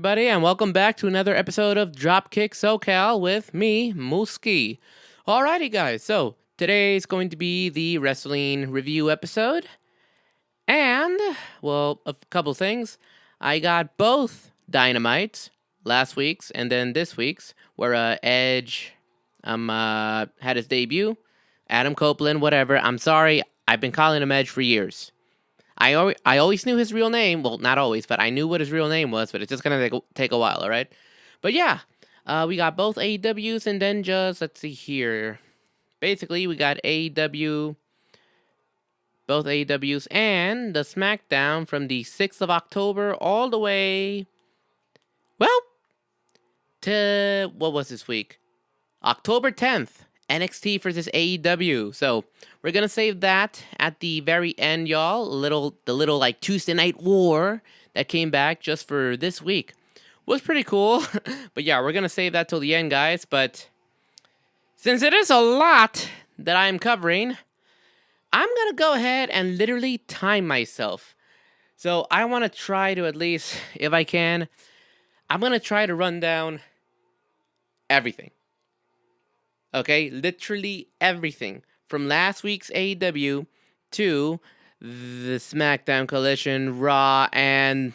everybody, and welcome back to another episode of Dropkick SoCal with me, Mooski. Alrighty, guys, so today's going to be the wrestling review episode. And, well, a couple things. I got both Dynamites, last week's and then this week's, where Edge had his debut. Adam Copeland, whatever. I'm sorry, I've been calling him Edge for years. I always knew his real name. Well, not always, but I knew what his real name was. But it's just gonna take a while, all right? But yeah, we got both AEWs, and then just let's see here. Basically, we got AEW, both AEWs, and the SmackDown from the 6th of October all the way, well, to what was this week? October 10th. NXT versus AEW. So we're gonna save that at the very end, y'all. The little like Tuesday Night War that came back just for this week was pretty cool. But yeah, we're gonna save that till the end, guys. But since it is a lot that I'm covering, I'm gonna go ahead and literally time myself. So I want to try to, at least, if I can, I'm gonna try to run down everything. Okay, literally everything from last week's AEW to the SmackDown Collision, Raw, and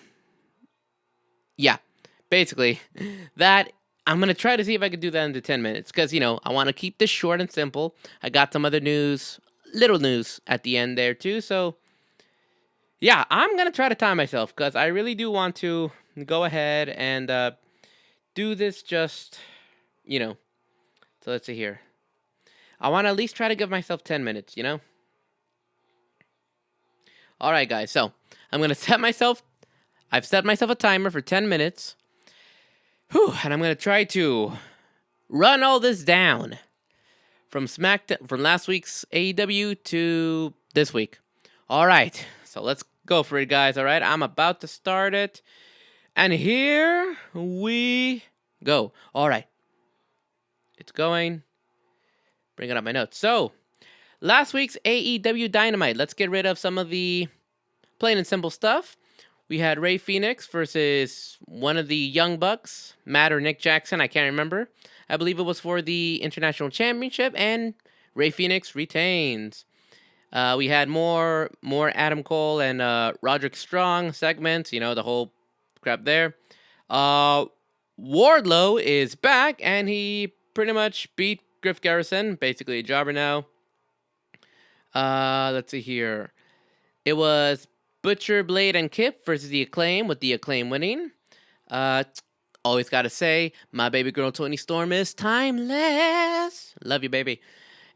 yeah, basically that. I'm gonna try to see if I can do that into 10 minutes because I want to keep this short and simple. I got some other news, little news at the end there too. So yeah, I'm gonna try to time myself because I really do want to go ahead and do this. So let's see here. I want to at least try to give myself 10 minutes, All right, guys. So I'm going to I've set myself a timer for 10 minutes. And I'm going to try to run all this down from last week's AEW to this week. All right. So let's go for it, guys. All right. I'm about to start it. And here we go. All right. It's going. Bringing up my notes. So, last week's AEW Dynamite. Let's get rid of some of the plain and simple stuff. We had Rey Fenix versus one of the Young Bucks, Matt or Nick Jackson, I can't remember. I believe it was for the International Championship, and Rey Fenix retains. We had more Adam Cole and Roderick Strong segments, the whole crap there. Wardlow is back, and he pretty much beat Griff Garrison, basically a jobber now. Let's see here. It was Butcher, Blade, and Kip versus the Acclaim, with the Acclaim winning. Always gotta say, my baby girl Toni Storm is timeless. Love you, baby.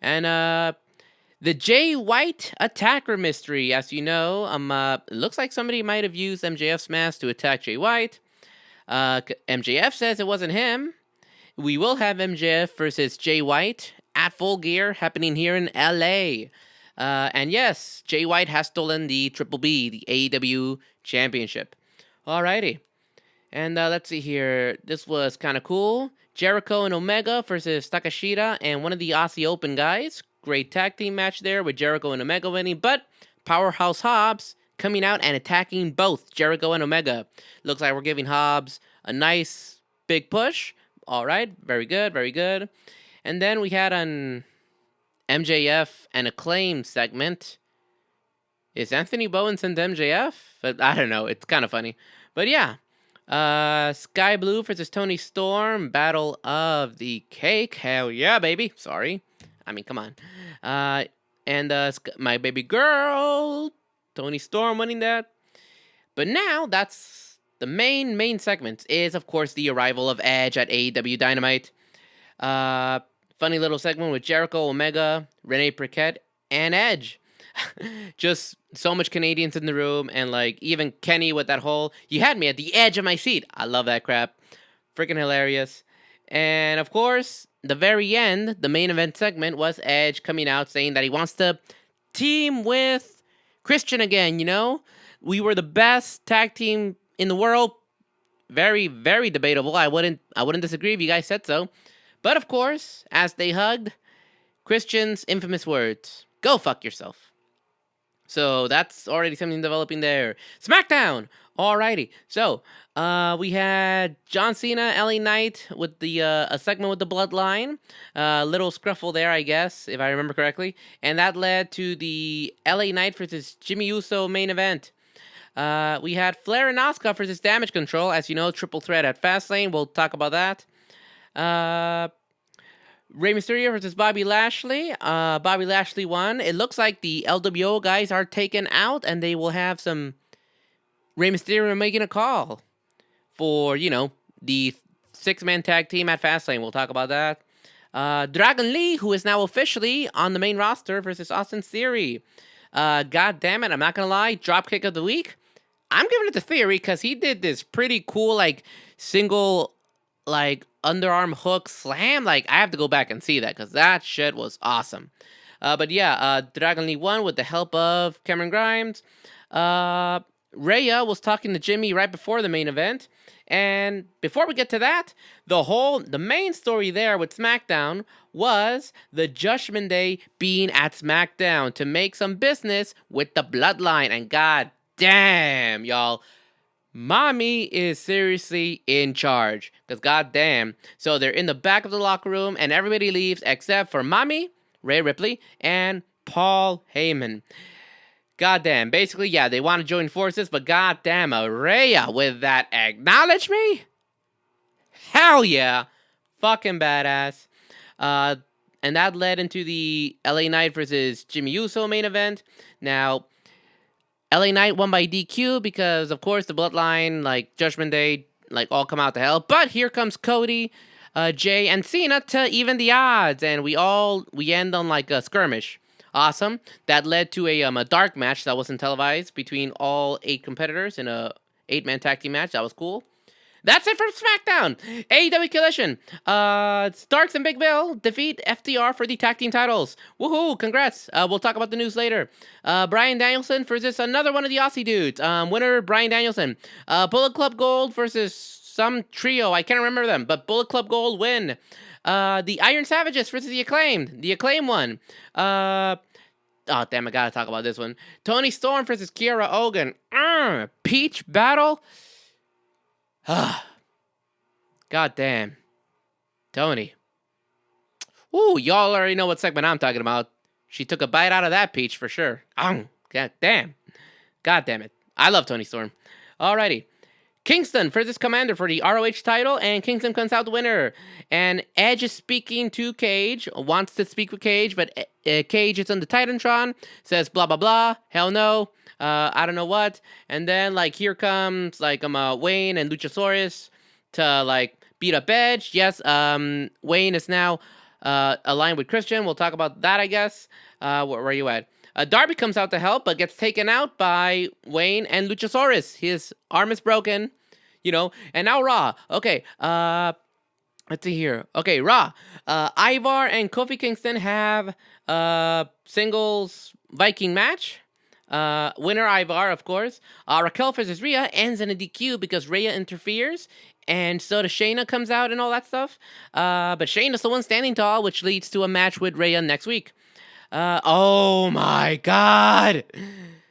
And the Jay White attacker mystery, as you know, it looks like somebody might have used MJF's mask to attack Jay White. MJF says it wasn't him. We will have MJF versus Jay White at Full Gear, happening here in LA. And yes, Jay White has stolen the Triple B, the AEW Championship. Alrighty. And let's see here. This was kind of cool. Jericho and Omega versus Takeshita and one of the Aussie Open guys. Great tag team match there with Jericho and Omega winning. But Powerhouse Hobbs coming out and attacking both Jericho and Omega. Looks like we're giving Hobbs a nice big push. All right, very good, very good. And then we had an MJF and Acclaim segment. Is Anthony Bowen sent MJF? But I don't know, it's kind of funny. But yeah, Sky Blue versus Toni Storm, Battle of the Cake. Hell yeah, baby. Sorry. I mean, come on. And my baby girl, Toni Storm, winning that. But now that's the main segment is, of course, the arrival of Edge at AEW Dynamite. Funny little segment with Jericho, Omega, Renee Paquette, and Edge. Just so much Canadians in the room, and like even Kenny with that whole "you had me at the edge of my seat." I love that crap. Freaking hilarious. And of course, the very end, the main event segment was Edge coming out saying that he wants to team with Christian again. We were the best tag team in the world. Very, very debatable. I wouldn't disagree if you guys said so. But of course, as they hugged, Christian's infamous words, "Go fuck yourself." So that's already something developing there. SmackDown. Alrighty. So we had John Cena, LA Knight with the a segment with the Bloodline. Little scruffle there, I guess, if I remember correctly, and that led to the LA Knight versus Jimmy Uso main event. We had Flair and Asuka versus Damage Control, as you know, triple threat at Fastlane. We'll talk about that. Rey Mysterio versus Bobby Lashley. Bobby Lashley won. It looks like the LWO guys are taken out, and they will have some Rey Mysterio making a call for, the six-man tag team at Fastlane. We'll talk about that. Dragon Lee, who is now officially on the main roster, versus Austin Theory. God damn it, I'm not going to lie. Dropkick of the week. I'm giving it to Theory because he did this pretty cool, single, underarm hook slam. I have to go back and see that because that shit was awesome. But yeah, Dragon Lee won with the help of Cameron Grimes. Rhea was talking to Jimmy right before the main event. And before we get to that, the main story there with SmackDown was the Judgment Day being at SmackDown to make some business with the Bloodline. And god damn, y'all, Mommy is seriously in charge. Because goddamn. So they're in the back of the locker room and everybody leaves except for Mommy, Rhea Ripley, and Paul Heyman. Goddamn. Basically, yeah, they want to join forces, but goddamn, Rhea with that acknowledge me? Hell yeah. Fucking badass. And that led into the LA Knight versus Jimmy Uso main event. Now, LA Knight won by DQ because, of course, the Bloodline, Judgment Day, all come out to hell. But here comes Cody, Jay, and Cena to even the odds. And we end on, a skirmish. Awesome. That led to a dark match that wasn't televised between all 8 competitors in a 8-man tag team match. That was cool. That's it from SmackDown. AEW Collision. Starks and Big Bill defeat FTR for the tag team titles. Woohoo! Congrats. We'll talk about the news later. Bryan Danielson versus another one of the Aussie dudes. Winner Bryan Danielson. Bullet Club Gold versus some trio. I can't remember them, but Bullet Club Gold win. The Iron Savages versus the Acclaimed. The Acclaim won. Oh, damn, I gotta talk about this one. Toni Storm versus Kiera Hogan. Peach battle. God damn. Tony. Ooh, y'all already know what segment I'm talking about. She took a bite out of that peach for sure. God damn. God damn it. I love Toni Storm. Alrighty. Kingston versus Commander for the ROH title, and Kingston comes out the winner. And Edge is speaking to Cage, wants to speak with Cage, but Cage is on the Titantron, says blah blah blah, hell no, I don't know what. And then here comes Wayne and Luchasaurus to beat up Edge. Yes, Wayne is now aligned with Christian. We'll talk about that, I guess. Where are you at? Darby comes out to help, but gets taken out by Wayne and Luchasaurus. His arm is broken, And now Raw. Okay, let's see here. Okay, Raw. Ivar and Kofi Kingston have a singles Viking match. Winner Ivar, of course. Raquel versus Rhea ends in a DQ because Rhea interferes. And so does Shayna comes out and all that stuff. But Shayna's the one standing tall, which leads to a match with Rhea next week. Oh my god.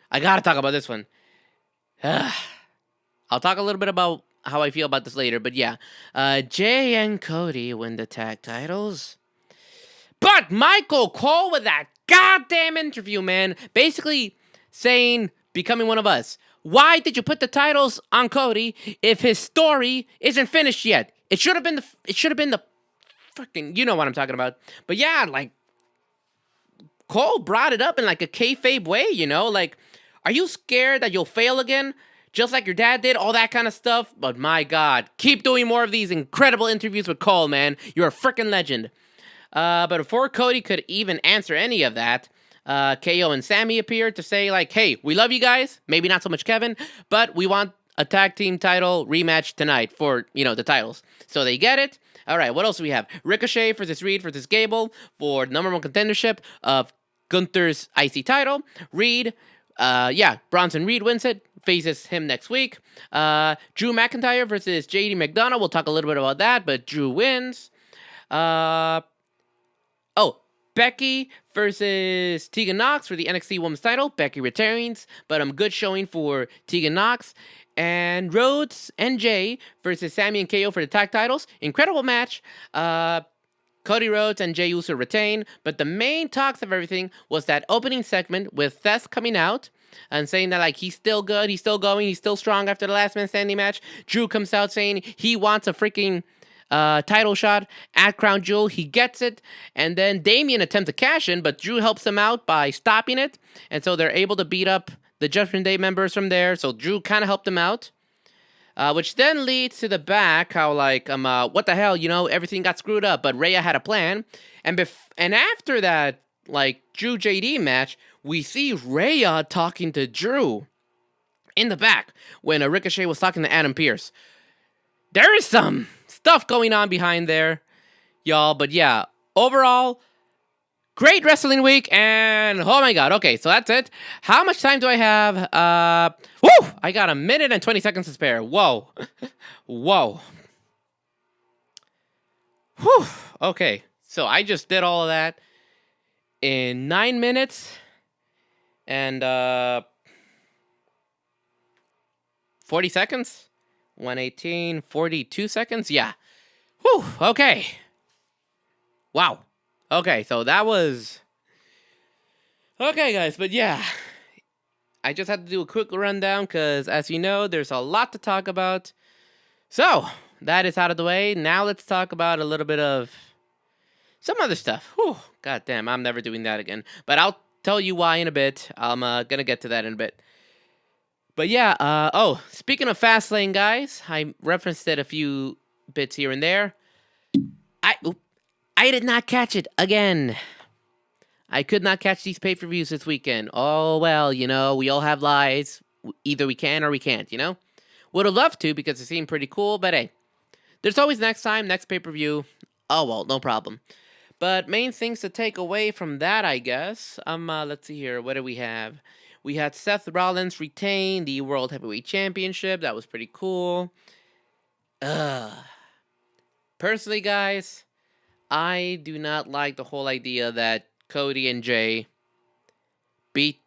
I gotta talk about this one. I'll talk a little bit about how I feel about this later, but yeah. Jay and Cody win the tag titles. But Michael Cole with that goddamn interview, man. Basically saying, becoming one of us. Why did you put the titles on Cody if his story isn't finished yet? It should have been the freaking, you know what I'm talking about. But yeah, Cole brought it up in a kayfabe way, are you scared that you'll fail again? Just like your dad did, all that kind of stuff. But my god, keep doing more of these incredible interviews with Cole, man. You're a freaking legend. But before Cody could even answer any of that, KO and Sammy appeared to say hey, we love you guys. Maybe not so much Kevin, but we want a tag team title rematch tonight for, the titles. So they get it. All right, what else do we have? Ricochet versus Reed versus Gable for number 1 contendership of Gunther's IC title. Reed, Bronson Reed wins it. Faces him next week. Drew McIntyre versus JD McDonough. We'll talk a little bit about that, but Drew wins. Becky versus Tegan Nox for the NXT Women's title. Becky retains, but good showing for Tegan Nox. And Rhodes and Jay versus Sammy and KO for the tag titles. Incredible match. Cody Rhodes and Jey Uso retain, but the main talks of everything was that opening segment with Seth coming out and saying that like he's still good, he's still going, he's still strong after the last man standing match. Drew comes out saying he wants a freaking title shot at Crown Jewel. He gets it, and then Damian attempts to cash in, but Drew helps him out by stopping it, and so they're able to beat up the Judgment Day members from there. So Drew kind of helped him out. Which then leads to the back, how like, what the hell, everything got screwed up, but Rhea had a plan. And after that, like, Drew JD match, we see Rhea talking to Drew in the back when Ricochet was talking to Adam Pearce. There is some stuff going on behind there, y'all, but yeah, overall, great wrestling week, and oh my god, okay, so that's it. How much time do I have? I got 1 minute and 20 seconds to spare. Whoa. Whoa. Whew. Okay, so I just did all of that in 9 minutes and 40 seconds? 118, 42 seconds? Yeah. Whew, okay. Wow. Okay, so that was... Okay, guys, but yeah. I just had to do a quick rundown because, as you know, there's a lot to talk about. So, that is out of the way. Now let's talk about a little bit of some other stuff. Whew, God damn, I'm never doing that again. But I'll tell you why in a bit. I'm gonna get to that in a bit. But yeah, speaking of Fastlane, guys, I referenced it a few bits here and there. I did not catch it again. I could not catch these pay-per-views this weekend. Oh, well, we all have lives. Either we can or we can't, Would have loved to because it seemed pretty cool, but hey. There's always next time, next pay-per-view. Oh, well, no problem. But main things to take away from that, I guess. Let's see here. What do we have? We had Seth Rollins retain the World Heavyweight Championship. That was pretty cool. Personally, guys, I do not like the whole idea that Cody and Jay beat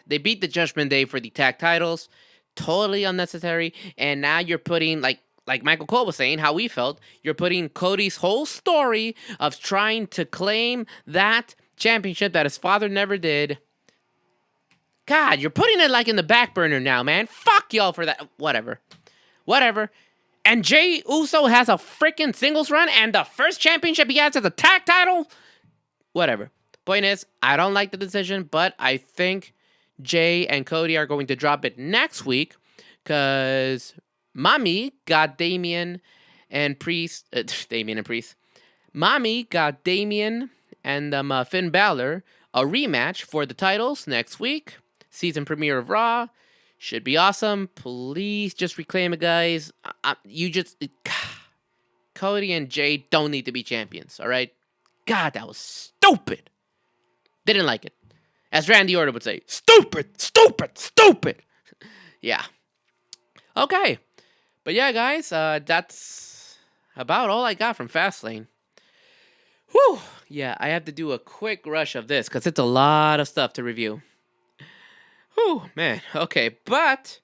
the Judgment Day for the tag titles. Totally unnecessary. And now you're putting, like Michael Cole was saying, how we felt, you're putting Cody's whole story of trying to claim that championship that his father never did. God, you're putting it like in the back burner now, man. Fuck y'all for that. Whatever. And Jey Uso has a freaking singles run and the first championship he has as a tag title? Whatever. Point is, I don't like the decision, but I think Jay and Cody are going to drop it next week because Mommy got Damian and Priest. Mommy got Damian and Finn Balor a rematch for the titles next week. Season premiere of Raw. Should be awesome. Please just reclaim it, guys. Cody and Jay don't need to be champions, all right? God, that was stupid. Didn't like it. As Randy Orton would say, stupid. Yeah. Okay. But yeah, guys, that's about all I got from Fastlane. Whew. Yeah, I have to do a quick rush of this because it's a lot of stuff to review. Whew, man. Okay, but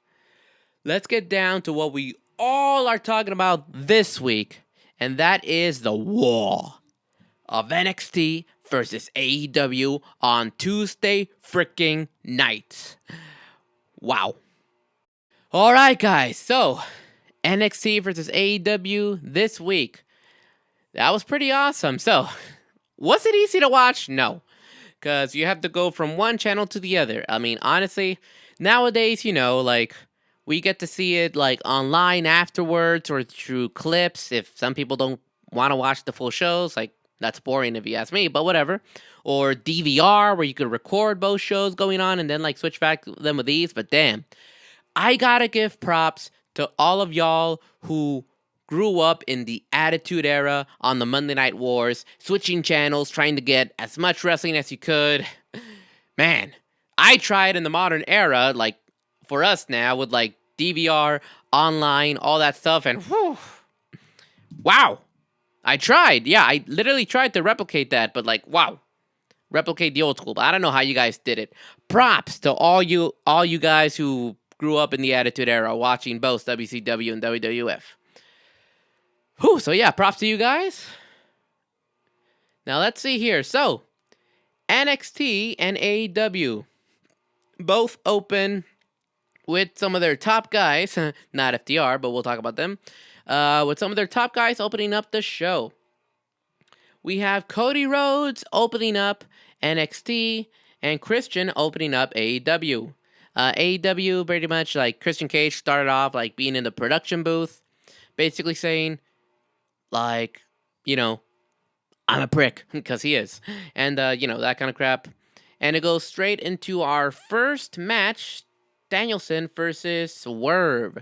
let's get down to what we all are talking about this week, and that is the war of NXT versus AEW on Tuesday freaking night. Wow. All right, guys. So, NXT versus AEW this week. That was pretty awesome. So, was it easy to watch? No. Because you have to go from one channel to the other. I mean, honestly, nowadays, we get to see it, online afterwards or through clips. If some people don't want to watch the full shows, that's boring if you ask me, but whatever. Or DVR, where you could record both shows going on and then, switch back to them with these. But damn, I gotta give props to all of y'all who grew up in the Attitude Era on the Monday Night Wars, switching channels, trying to get as much wrestling as you could. Man, I tried in the modern era, for us now, with, DVR, online, all that stuff, and whew, wow. I tried. Yeah, I literally tried to replicate that, but, wow. replicate the old school. But I don't know how you guys did it. Props to all you guys who grew up in the Attitude Era watching both WCW and WWF. Whew, so yeah, props to you guys. Now let's see here. So NXT and AEW both open with some of their top guys, not FTR, but we'll talk about them. With some of their top guys opening up the show. We have Cody Rhodes opening up NXT and Christian opening up AEW. AEW pretty much like Christian Cage started off like being in the production booth, basically saying like, I'm a prick, because he is. And, that kind of crap. And it goes straight into our first match, Danielson versus Swerve.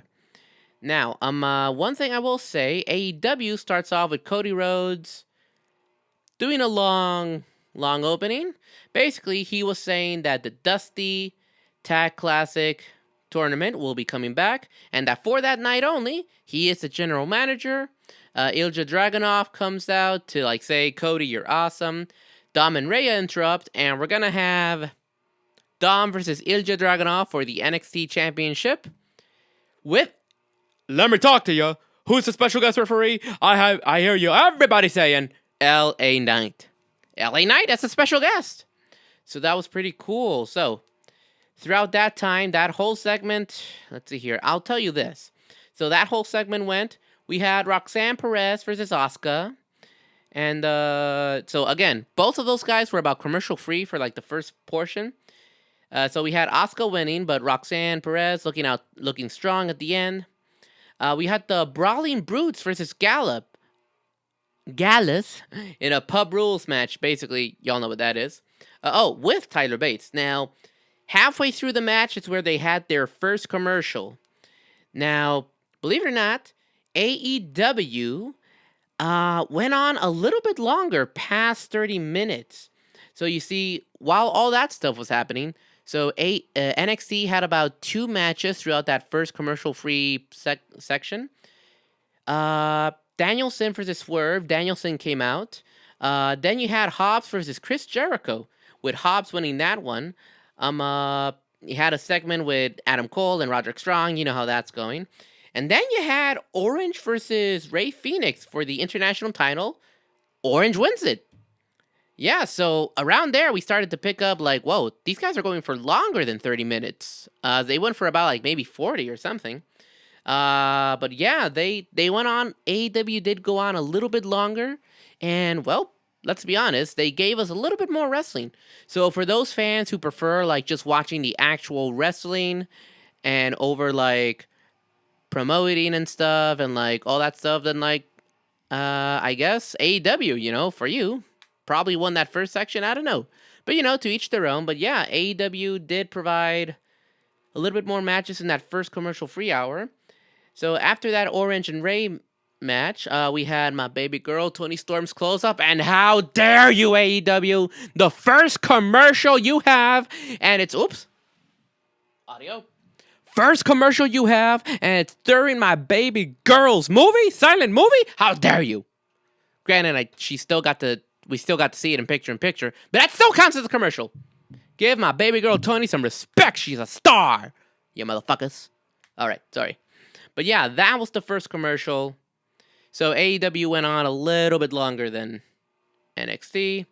Now, one thing I will say, AEW starts off with Cody Rhodes doing a long opening. Basically, he was saying that the Dusty Tag Classic tournament will be coming back, and that for that night only, he is the general manager. Ilja Dragunov comes out to say, Cody, you're awesome. Dom and Rhea interrupt, and we're gonna have Dom versus Ilja Dragunov for the NXT Championship. With, let me talk to you. Who's the special guest referee? I hear you. Everybody saying LA Knight. LA Knight as a special guest. So that was pretty cool. So throughout that time, that whole segment, let's see here. I'll tell you this. So that whole segment went. We had Roxanne Perez versus Asuka. And so again, both of those guys were about commercial free for the first portion. So we had Asuka winning, but Roxanne Perez looking strong at the end. We had the Brawling Brutes versus Gallus in a pub rules match. Basically, y'all know what that is. With Tyler Bates. Now, halfway through the match is where they had their first commercial. Now, believe it or not, AEW went on a little bit longer, past 30 minutes. So you see, while all that stuff was happening, so NXT had about 2 matches throughout that first commercial-free section. Danielson versus Swerve. Danielson came out. Then you had Hobbs versus Chris Jericho, with Hobbs winning that one. You had a segment with Adam Cole and Roderick Strong. You know how that's going. And then you had Orange versus Rey Fenix for the international title. Orange wins it. Yeah, so around there, we started to pick up whoa, these guys are going for longer than 30 minutes. They went for about maybe 40 or something. But yeah, they went on. AEW did go on a little bit longer. And, well, let's be honest, they gave us a little bit more wrestling. So for those fans who prefer just watching the actual wrestling and over promoting and stuff and all that stuff, then I guess AEW, for you, probably won that first section. I don't know, but to each their own. But yeah, AEW did provide a little bit more matches in that first commercial free hour. So after that Orange and Ray match, we had my baby girl Toni Storm's close up, and how dare you, AEW, the first commercial you have, and it's audio. First commercial you have, and it's during my baby girl's silent movie? How dare you? Granted, we still got to see it in picture, but that still counts as a commercial. Give my baby girl Toni some respect. She's a star, you motherfuckers. All right, sorry. But yeah, that was the first commercial. So AEW went on a little bit longer than NXT.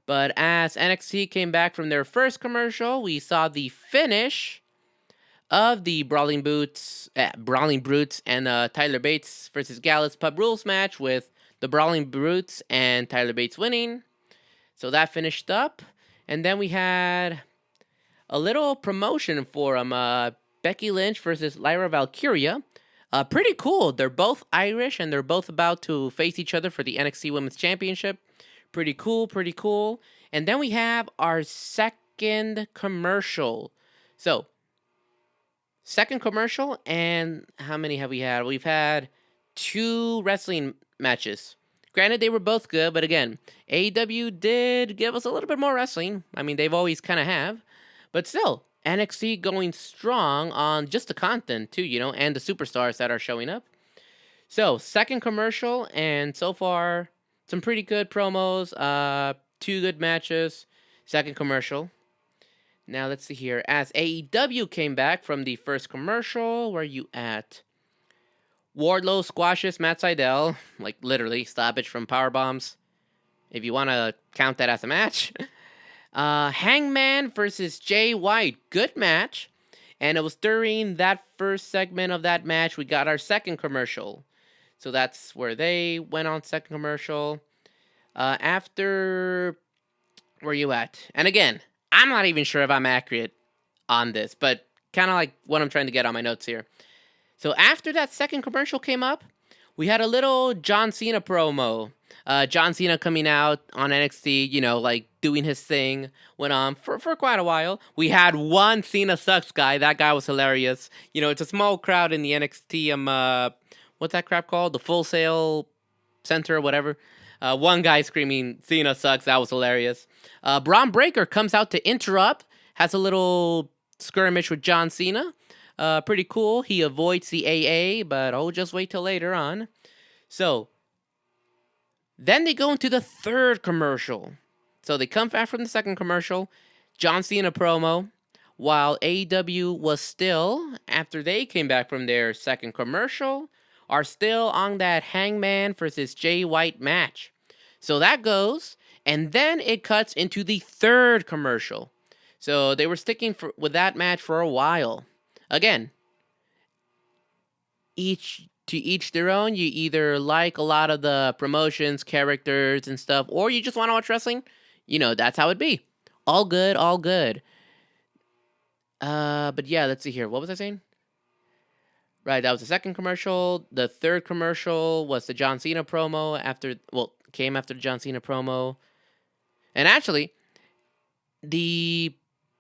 But as NXT came back from their first commercial, we saw the finish of the Brawling Brutes and Tyler Bates versus Gallus pub rules match, with the Brawling Brutes and Tyler Bates winning. So that finished up. And then we had a little promotion for Becky Lynch versus Lyra Valkyria. Pretty cool. They're both Irish, and they're both about to face each other for the NXT Women's Championship. Pretty cool. And then we have our second commercial. So, second commercial, and how many have we had? We've had 2 wrestling matches. Granted, they were both good, but again, AEW did give us a little bit more wrestling. I mean, they've always kind of have. But still, NXT going strong on just the content too, and the superstars that are showing up. So, second commercial, and so far, some pretty good promos, 2 good matches. second commercial. Now let's see here. As AEW came back from the first commercial, where you at? Wardlow squashes Matt Sydal, like literally stoppage from power bombs. If you want to count that as a match. Hangman versus Jay White, good match. And it was during that first segment of that match we got our second commercial. So that's where they went on second commercial. After, where you at? And again, I'm not even sure if I'm accurate on this, but kind of like what I'm trying to get on my notes here. So after that second commercial came up, we had a little John Cena promo. John Cena coming out on NXT, you know, like doing his thing, went on for quite a while. We had one Cena sucks guy. That guy was hilarious. You know, it's a small crowd in the NXT, what's that crap called? The Full Sail Center or whatever. One guy screaming, Cena sucks. That was hilarious. Braun Breaker comes out to interrupt, has a little skirmish with John Cena. Pretty cool. He avoids the AA, but just wait till later on. So, then they go into the third commercial. So they come back from the second commercial, John Cena promo, while AEW was still, after they came back from their second commercial, are still on that Hangman versus Jay White match. So that goes, and then it cuts into the third commercial. So they were sticking with that match for a while. Again, to each their own. You either like a lot of the promotions, characters, and stuff, or you just want to watch wrestling. You know, that's how it be. All good, all good. But yeah, let's see here. What was I saying? Right, that was the second commercial. The third commercial was the John Cena promo came after the John Cena promo. And actually, the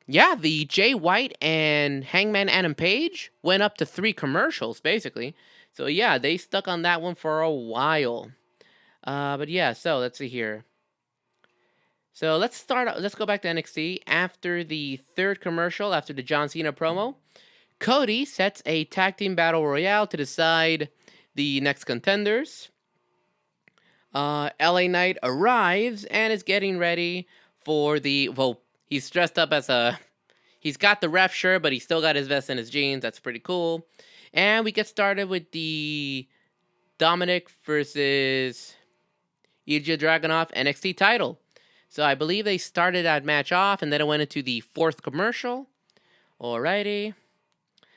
Jay White and Hangman Adam Page went up to 3 commercials, basically. So yeah, they stuck on that one for a while. But yeah, so let's see here. So let's go back to NXT. After the third commercial, after the John Cena promo, Cody sets a tag team battle royale to decide the next contenders. LA Knight arrives and is getting ready for he's dressed up he's got the ref shirt, but he's still got his vest and his jeans. That's pretty cool. And we get started with the Dominic versus Ilja Dragunov NXT title. So I believe they started that match off, and then it went into the fourth commercial. Alrighty.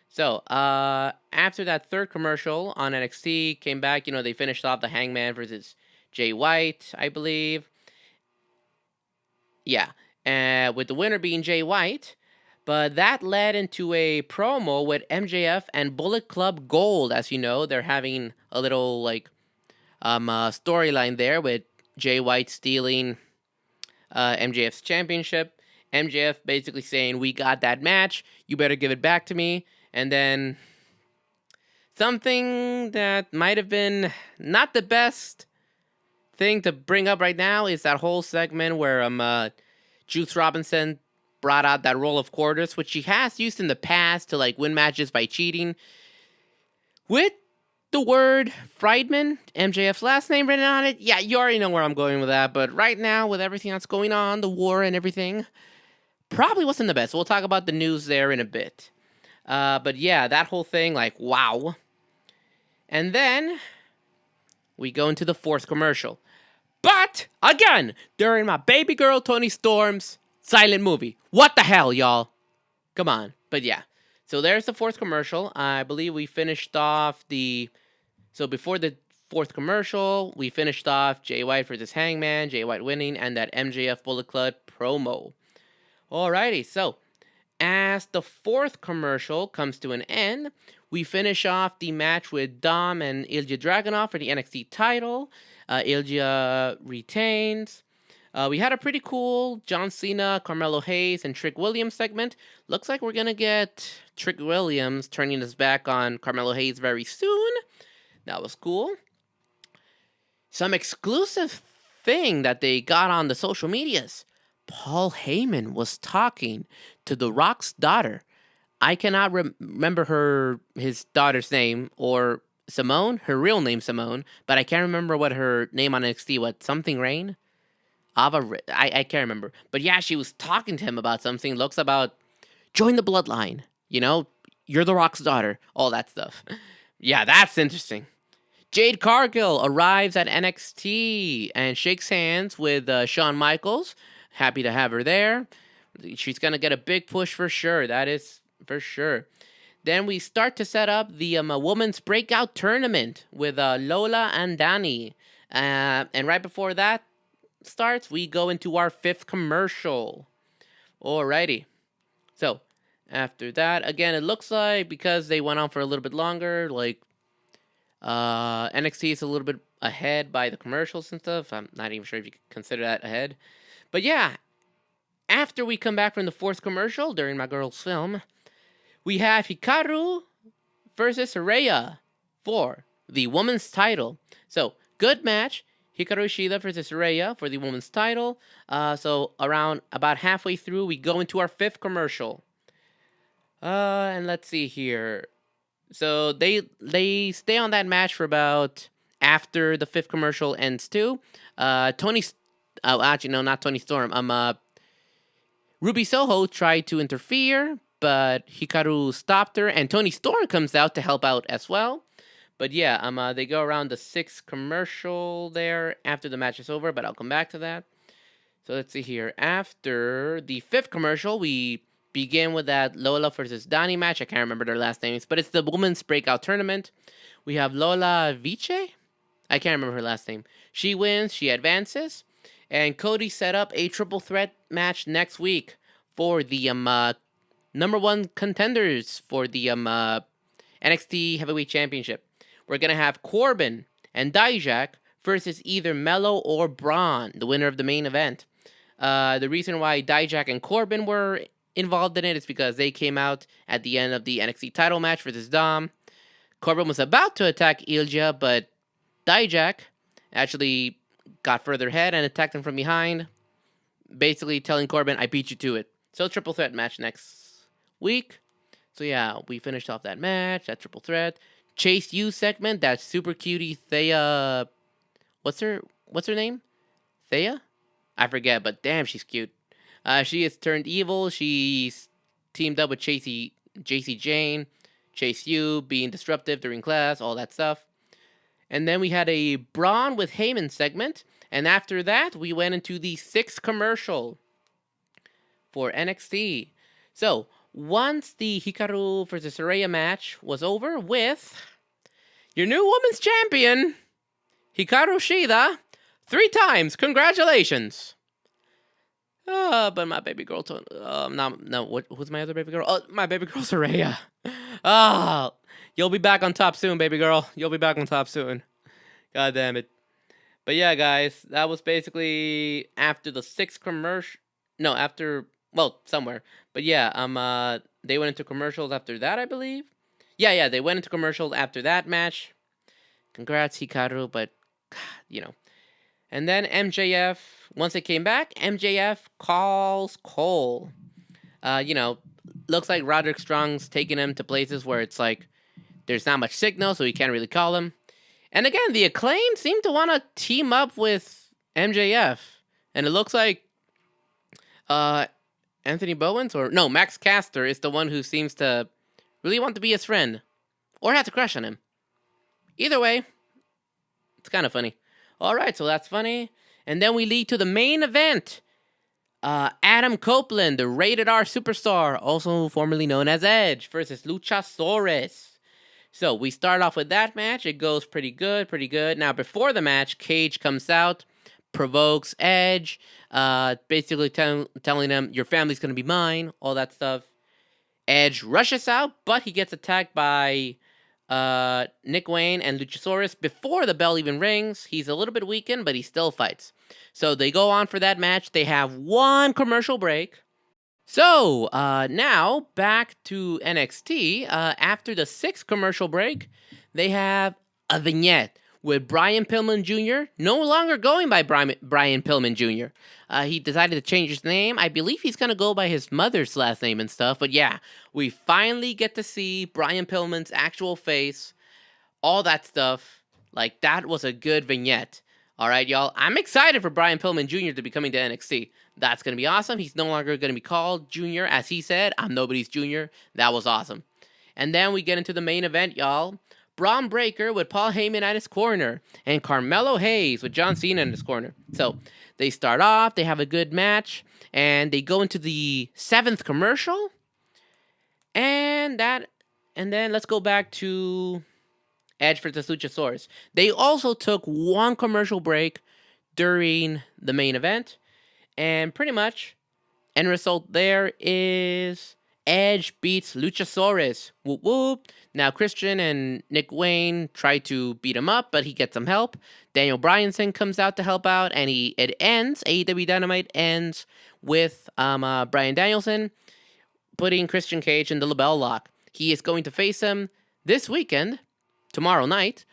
So, after that third commercial on NXT, came back, they finished off the Hangman versus Jay White, I believe. Yeah. With the winner being Jay White. But that led into a promo with MJF and Bullet Club Gold. As you know, they're having a little, storyline there with Jay White stealing MJF's championship. MJF basically saying, we got that match, you better give it back to me. And then something that might have been not the best thing to bring up right now is that whole segment where Juice Robinson brought out that roll of quarters, which he has used in the past to win matches by cheating. With the word Friedman, MJF's last name written on it. Yeah, you already know where I'm going with that. But right now, with everything that's going on, the war and everything, probably wasn't the best. We'll talk about the news there in a bit. But yeah, that whole thing, wow. And then we go into the fourth commercial. But, again, during my baby girl Toni Storm's silent movie. What the hell, y'all? Come on. But yeah. So there's the fourth commercial. I believe we finished off So before the fourth commercial, we finished off Jay White versus Hangman, Jay White winning, and that MJF Bullet Club promo. Alrighty, so as the fourth commercial comes to an end, we finish off the match with Dom and Ilja Dragunov for the NXT title. Ilja retains. We had a pretty cool John Cena, Carmelo Hayes, and Trick Williams segment. Looks like we're going to get Trick Williams turning his back on Carmelo Hayes very soon. That was cool. Some exclusive thing that they got on the social medias. Paul Heyman was talking to The Rock's daughter. I cannot remember his daughter's name, or Simone, her real name Simone, but I can't remember what her name on NXT was. Something Rain? I can't remember. But yeah, she was talking to him about something. Looks about join the bloodline. You're the Rock's daughter. All that stuff. Yeah, that's interesting. Jade Cargill arrives at NXT and shakes hands with Shawn Michaels. Happy to have her there. She's going to get a big push for sure. That is for sure. Then we start to set up the Women's Breakout Tournament with Lola and Dani. And right before that starts, we go into our 5th commercial. Alrighty. So, after that, again, it looks like because they went on for a little bit longer, like NXT is a little bit ahead by the commercials and stuff. I'm not even sure if you could consider that ahead. But yeah, after we come back from the 4th commercial during my girl's film, we have Hikaru versus Saraya for the women's title. So, good match. Hikaru Shida versus Saraya for the women's title. So, around about halfway through, we go into our 5th commercial. And let's see here. So they stay on that match for about after the 5th commercial ends too. Actually no, not Tony Storm. Ruby Soho tried to interfere, but Hikaru stopped her, and Tony Storm comes out to help out as well. But yeah, they go around the 6th commercial there after the match is over, but I'll come back to that. So let's see here. After the 5th commercial, we begin with that Lola versus Dani match. I can't remember their last names, but it's the Women's Breakout Tournament. We have Lola Vice. I can't remember her last name. She wins. She advances. And Cody set up a triple threat match next week for the number 1 contenders for the NXT Heavyweight Championship. We're going to have Corbin and Dijak versus either Mello or Braun, the winner of the main event. The reason why Dijak and Corbin were involved in it is because they came out at the end of the NXT title match versus Dom. Corbin was about to attack Ilja, but Dijak actually got further ahead and attacked him from behind, basically telling Corbin, I beat you to it. So triple threat match next week. So yeah, we finished off that match, that triple threat. Chase U segment, that super cutie Thea. What's her name? Thea? I forget, but damn, she's cute. She has turned evil. She's teamed up with JC Jane, Chase U, being disruptive during class, all that stuff. And then we had a Braun with Heyman segment. And after that, we went into the 6th commercial for NXT. So, once the Hikaru versus Saraya match was over with your new women's champion, Hikaru Shida, 3 times. Congratulations. But my baby girl told, who's my other baby girl? Oh, my baby girl Saraya. You'll be back on top soon, baby girl. You'll be back on top soon. God damn it. But yeah, guys, that was basically after the 6th commercial. No, somewhere. But yeah, they went into commercials after that, I believe. Yeah, they went into commercials after that match. Congrats, Hikaru, but, God, And then MJF, once they came back, MJF calls Cole. Looks like Roderick Strong's taking him to places where it's like there's not much signal, so he can't really call him. And again, the Acclaim seem to want to team up with MJF. And it looks like Anthony Bowens, Max Caster is the one who seems to really want to be his friend. Or has a crush on him. Either way, it's kind of funny. Alright, so that's funny. And then we lead to the main event. Adam Copeland, the Rated R superstar, also formerly known as Edge, versus Luchasaurus. So we start off with that match. It goes pretty good. Now, before the match, Cage comes out, provokes Edge, basically telling him, your family's going to be mine, all that stuff. Edge rushes out, but he gets attacked by Nick Wayne and Luchasaurus before the bell even rings. He's a little bit weakened, but he still fights. So they go on for that match. They have 1 commercial break. So, now, back to NXT. After the 6th commercial break, they have a vignette with Brian Pillman Jr. no longer going by Brian Pillman Jr. He decided to change his name. I believe he's going to go by his mother's last name and stuff. But yeah, we finally get to see Brian Pillman's actual face, all that stuff. Like, that was a good vignette. All right, y'all. I'm excited for Brian Pillman Jr. to be coming to NXT. That's going to be awesome. He's no longer going to be called Junior. As he said, I'm nobody's Junior. That was awesome. And then we get into the main event, y'all. Braun Breaker with Paul Heyman at his corner, and Carmelo Hayes with John Cena in his corner. So they start off, they have a good match, and they go into the 7th commercial. And then let's go back to Edge versus Luchasaurus. They also took one commercial break during the main event, and pretty much end result there is Edge beats Luchasaurus. Whoop whoop. Now Christian and Nick Wayne try to beat him up, but he gets some help. Daniel Bryanson comes out to help out, and AEW Dynamite ends with Bryan Danielson putting Christian Cage in the LeBell Lock. He is going to face him this weekend, tomorrow night,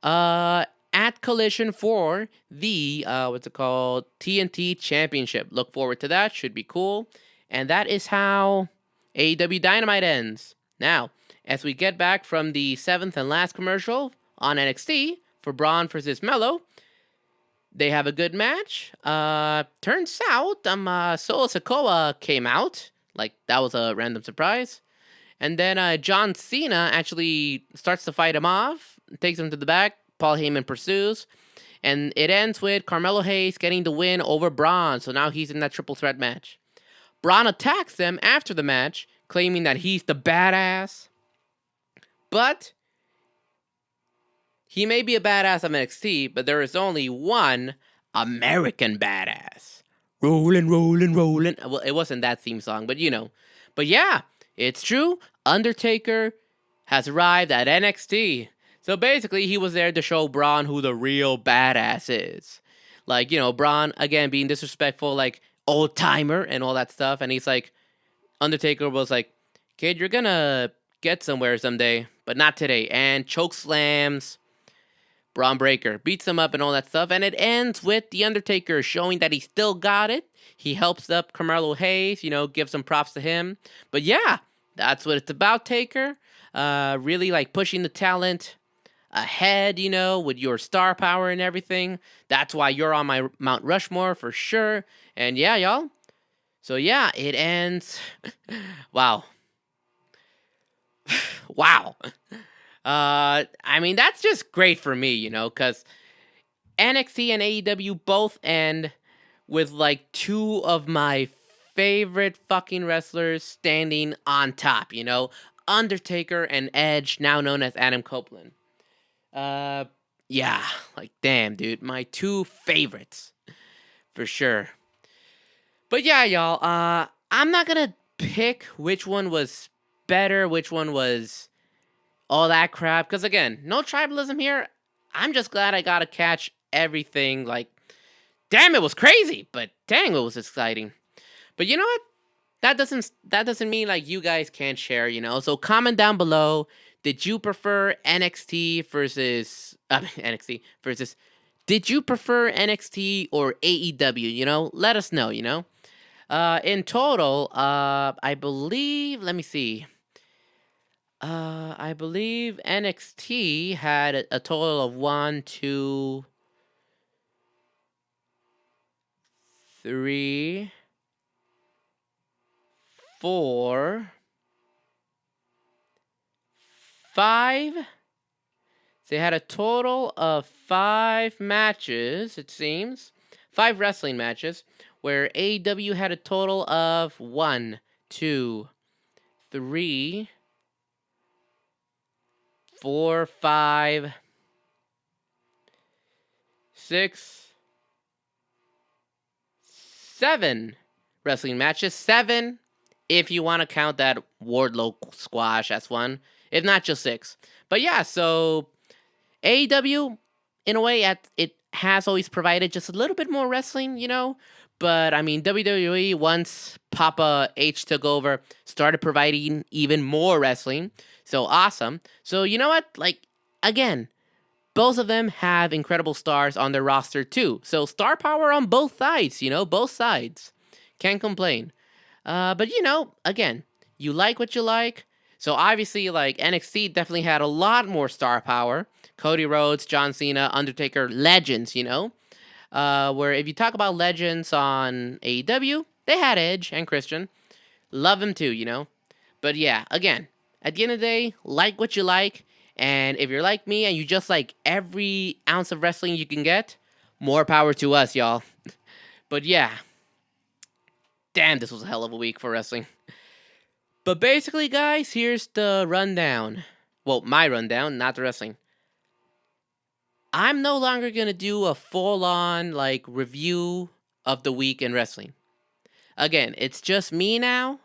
at Collision for the TNT Championship. Look forward to that. Should be cool. And that is how AEW Dynamite ends. Now, as we get back from the 7th and last commercial on NXT for Braun versus Melo, they have a good match. Turns out Solo Sikoa came out. Like, that was a random surprise. And then John Cena actually starts to fight him off, takes him to the back. Paul Heyman pursues. And it ends with Carmelo Hayes getting the win over Braun. So now he's in that triple threat match. Braun attacks them after the match, claiming that he's the badass. But he may be a badass on NXT, but there is only one American badass. Rollin', rollin', rollin'. Well, it wasn't that theme song, but you know. But yeah, it's true. Undertaker has arrived at NXT. So basically, he was there to show Braun who the real badass is. Like, you know, Braun, again, being disrespectful, like, old timer and all that stuff. And he's like, Undertaker was like, kid, you're gonna get somewhere someday, but not today. And choke slams Braun Breaker, beats him up and all that stuff. And it ends with The Undertaker showing that he still got it. He helps up Carmelo Hayes, you know, gives some props to him. But yeah, that's what it's about, Taker. Really like pushing the talent ahead, you know, with your star power and everything. That's why you're on my Mount Rushmore for sure. And yeah, y'all. So yeah, it ends. Wow. Wow. I mean, that's just great for me, you know, because NXT and AEW both end with like two of my favorite fucking wrestlers standing on top, you know, Undertaker and Edge, now known as Adam Copeland. Yeah, like damn, dude, my two favorites for sure. But yeah, y'all, I'm not gonna pick which one was better, which one was all that crap, because again, no tribalism here. I'm just glad I got to catch everything. Like, damn, it was crazy, but dang, it was exciting. But you know what? That doesn't mean like you guys can't share, you know. So comment down below. Did you prefer NXT versus NXT versus? Did you prefer NXT or AEW? You know, let us know. You know, in total, I believe. Let me see. I believe NXT had a total of 1, 2, 3, 4, 5. They had a total of 5 matches, it seems. 5 wrestling matches, where AEW had a total of 1, 2, 3, 4, 5, 6, 7 wrestling matches. 7 if you want to count that Wardlow squash as one. If not, just 6. But yeah, so AEW, in a way, it has always provided just a little bit more wrestling, you know? But, I mean, WWE, once Papa H took over, started providing even more wrestling. So, awesome. So, you know what? Like, again, both of them have incredible stars on their roster, too. So, star power on both sides, you know? Both sides. Can't complain. But, you know, again, you like what you like. So, obviously, like, NXT definitely had a lot more star power. Cody Rhodes, John Cena, Undertaker, legends, you know? Where if you talk about legends on AEW, they had Edge and Christian. Love him too, you know? But yeah, again, at the end of the day, like what you like. And if you're like me and you just like every ounce of wrestling you can get, more power to us, y'all. But yeah, damn, this was a hell of a week for wrestling. But basically, guys, here's the rundown. Well, my rundown, not the wrestling. I'm no longer gonna do a full-on like review of the week in wrestling. Again, it's just me now,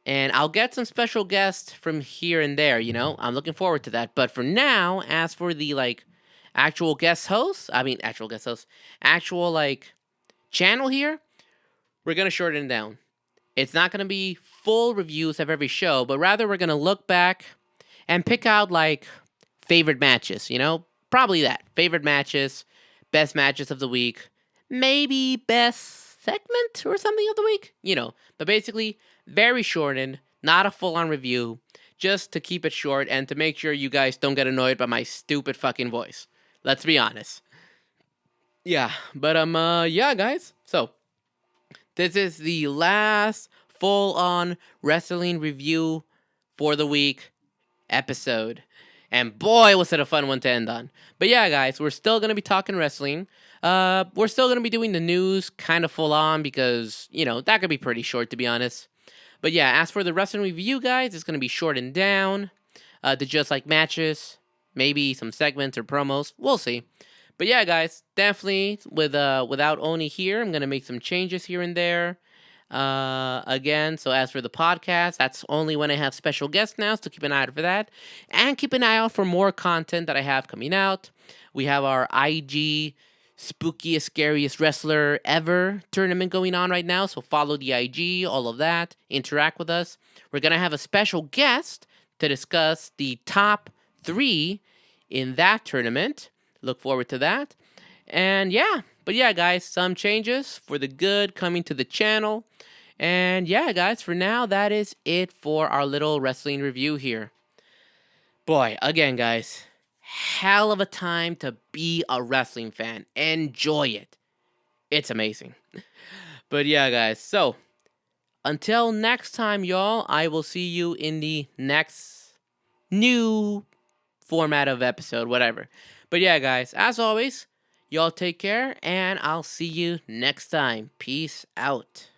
and I'll get some special guests from here and there. You know, I'm looking forward to that. But for now, as for the like actual guest hosts, actual like channel here, we're gonna shorten it down. It's not gonna be full reviews of every show, but rather we're gonna look back and pick out like favorite matches, you know? Probably that. Favorite matches, best matches of the week, maybe best segment or something of the week, you know. But basically, very shortened, not a full on review, just to keep it short and to make sure you guys don't get annoyed by my stupid fucking voice. Let's be honest. Yeah, but yeah, guys. So, this is the last full on wrestling review for the week episode. And boy, was it a fun one to end on. But yeah, guys, we're still going to be talking wrestling. We're still going to be doing the news kind of full on because, you know, that could be pretty short, to be honest. But yeah, as for the wrestling review, guys, it's going to be shortened down to just like matches, maybe some segments or promos. We'll see. But yeah, guys, definitely without Oni here, I'm going to make some changes here and there. Again, so as for the podcast, that's only when I have special guests now, so keep an eye out for that. And keep an eye out for more content that I have coming out. We have our IG spookiest, scariest wrestler ever tournament going on right now, so follow the IG, all of that, interact with us. We're going to have a special guest to discuss the top 3 in that tournament. Look forward to that. And yeah, but yeah, guys, some changes for the good coming to the channel. And yeah, guys, for now, that is it for our little wrestling review here. Boy, again, guys, hell of a time to be a wrestling fan. Enjoy it. It's amazing. But yeah, guys, so until next time, y'all, I will see you in the next new format of episode, whatever. But yeah, guys, as always, y'all take care, and I'll see you next time. Peace out.